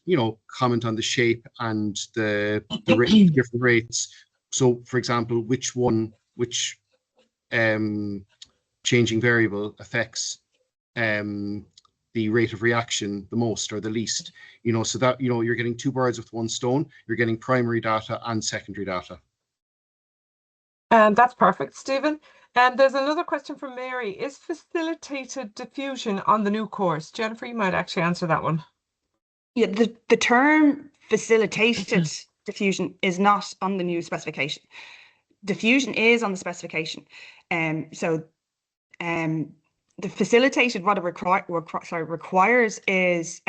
comment on the shape and the different rates. So, for example, which changing variable affects the rate of reaction the most or the least, so that, you're getting two birds with one stone. You're getting primary data and secondary data. And that's perfect, Stephen. And there's another question from Mary. Is facilitated diffusion on the new course? Jennifer, you might actually answer that one. Yeah, the term facilitated diffusion is not on the new specification. Diffusion is on the specification. So the facilitated, what it requires is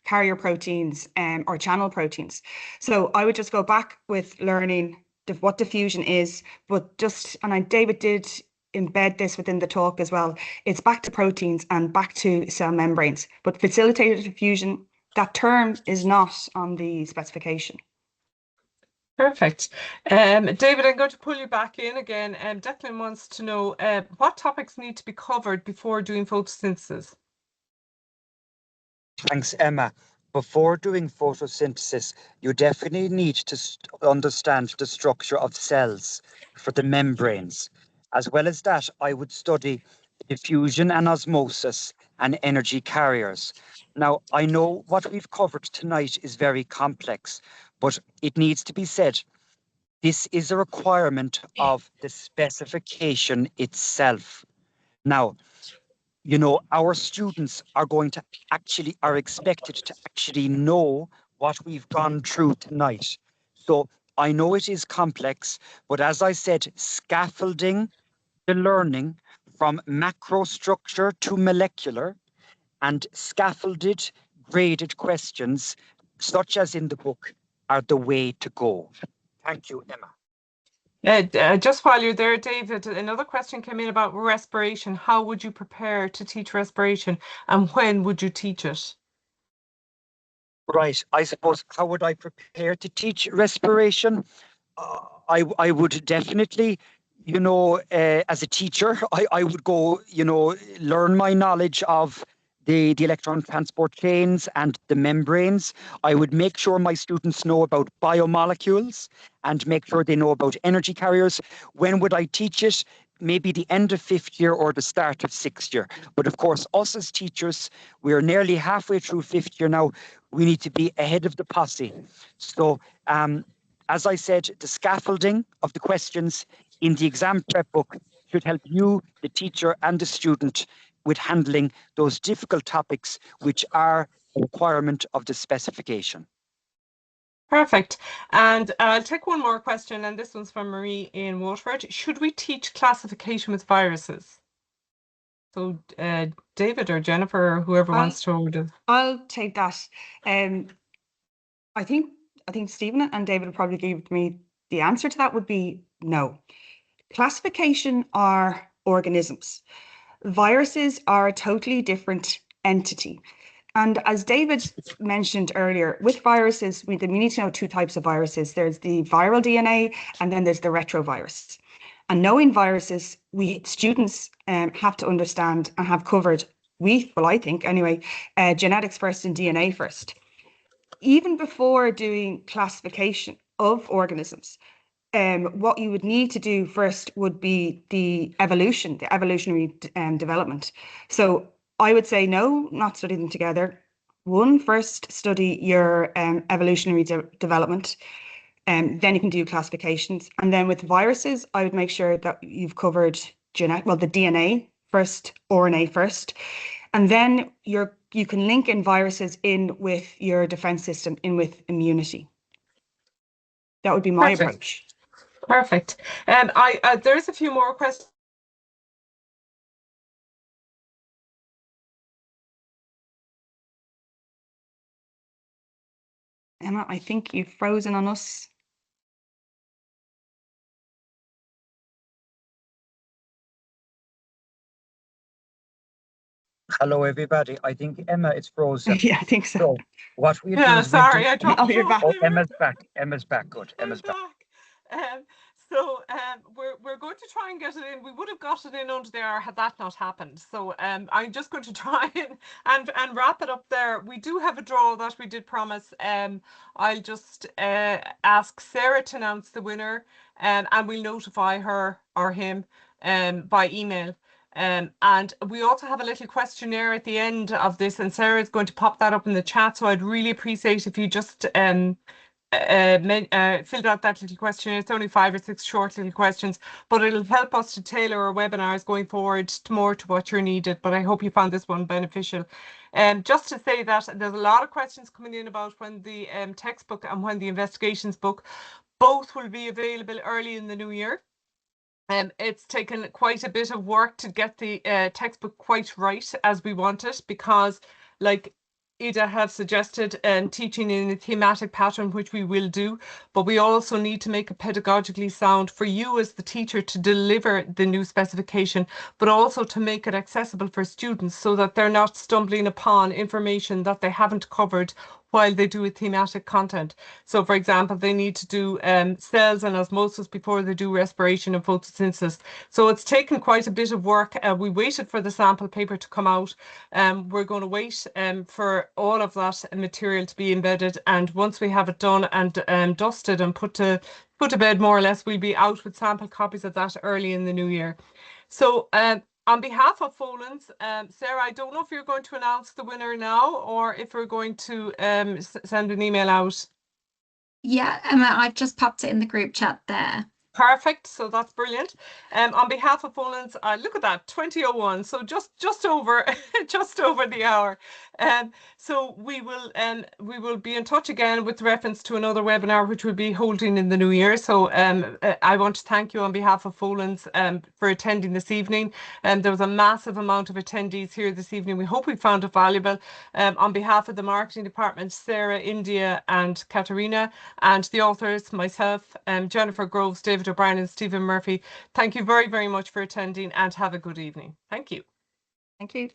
carrier proteins or channel proteins. So I would just go back with learning what diffusion is, but David did embed this within the talk as well. It's back to proteins and back to cell membranes, but facilitated diffusion, that term is not on the specification. Perfect. David, I'm going to pull you back in again. Declan wants to know what topics need to be covered before doing photosynthesis? Thanks, Emma. Before doing photosynthesis, you definitely need to understand the structure of cells for the membranes. As well as that, I would study diffusion and osmosis and energy carriers. Now, I know what we've covered tonight is very complex, but it needs to be said, this is a requirement of the specification itself. Now, our students are expected to actually know what we've gone through tonight. So I know it is complex, but as I said, scaffolding the learning from macrostructure to molecular and scaffolded graded questions, such as in the book, are the way to go. Thank you, Emma. Just while you're there, David, another question came in about respiration. How would you prepare to teach respiration, and when would you teach it? Right. I suppose, how would I prepare to teach respiration? I would definitely, as a teacher, I would go, learn my knowledge of the electron transport chains and the membranes. I would make sure my students know about biomolecules and make sure they know about energy carriers. When would I teach it? Maybe the end of 5th year or the start of 6th year. But of course, us as teachers, we're nearly halfway through 5th year now. We need to be ahead of the posse. So, as I said, the scaffolding of the questions in the exam prep book should help you, the teacher and the student, with handling those difficult topics which are a requirement of the specification. Perfect. And I'll take one more question, and this one's from Marie in Waterford. Should we teach classification with viruses? So David or Jennifer or whoever wants to order. I'll take that. I think Stephen and David will probably give me the answer to that would be no. Classification are organisms. Viruses are a totally different entity. And as David mentioned earlier, with viruses, we need to know two types of viruses. There's the viral DNA, and then there's the retrovirus. And knowing viruses, we students have to understand and have covered, I think anyway, genetics first and DNA first. Even before doing classification of organisms, what you would need to do first would be the evolutionary development. So I would say no, not study them together. One, first study your evolutionary development, and then you can do classifications. And then with viruses, I would make sure that you've covered the DNA first, RNA first, and then you can link in viruses in with your defense system, in with immunity. That would be my approach. Perfect. There's a few more questions. Emma, I think you've frozen on us. Hello, everybody. I think Emma is frozen. Yeah, I think so. So what we do Yeah, is sorry, I dropped. Oh, you're back. Oh, Emma's back. Emma's back. Good. Emma's back. We're going to try and get it in. We would have got it in under the hour had that not happened. So I'm just going to try and wrap it up there. We do have a draw that we did promise. I'll just ask Sarah to announce the winner, and we'll notify her or him by email. And we also have a little questionnaire at the end of this, and Sarah is going to pop that up in the chat. So I'd really appreciate if you just filled out that little questionnaire. It's only 5 or 6 short little questions, but it'll help us to tailor our webinars going forward more to what you're needed. But I hope you found this one beneficial. Just to say that there's a lot of questions coming in about when the textbook and when the investigations book both will be available early in the new year. It's taken quite a bit of work to get the textbook quite right as we want it, because like Ida have suggested, teaching in a thematic pattern, which we will do, but we also need to make it pedagogically sound for you as the teacher to deliver the new specification, but also to make it accessible for students so that they're not stumbling upon information that they haven't covered while they do a thematic content. So for example, they need to do cells and osmosis before they do respiration and photosynthesis. So it's taken quite a bit of work. We waited for the sample paper to come out. We're going to wait for all of that material to be embedded, and once we have it done and dusted and put to bed more or less, we'll be out with sample copies of that early in the new year. So on behalf of Folens, Sarah, I don't know if you're going to announce the winner now or if we're going to send an email out. Yeah, Emma, I've just popped it in the group chat there. Perfect. So that's brilliant. On behalf of Folens, look at that, 20:01. So just over just over the hour. So we will be in touch again with reference to another webinar which we'll be holding in the new year. So I want to thank you on behalf of Folens for attending this evening. There was a massive amount of attendees here this evening. We hope we found it valuable. On behalf of the marketing department, Sarah, India and Katerina, and the authors, myself, Jennifer Groves, David O'Brien and Stephen Murphy, thank you very, very much for attending, and have a good evening. Thank you. Thank you.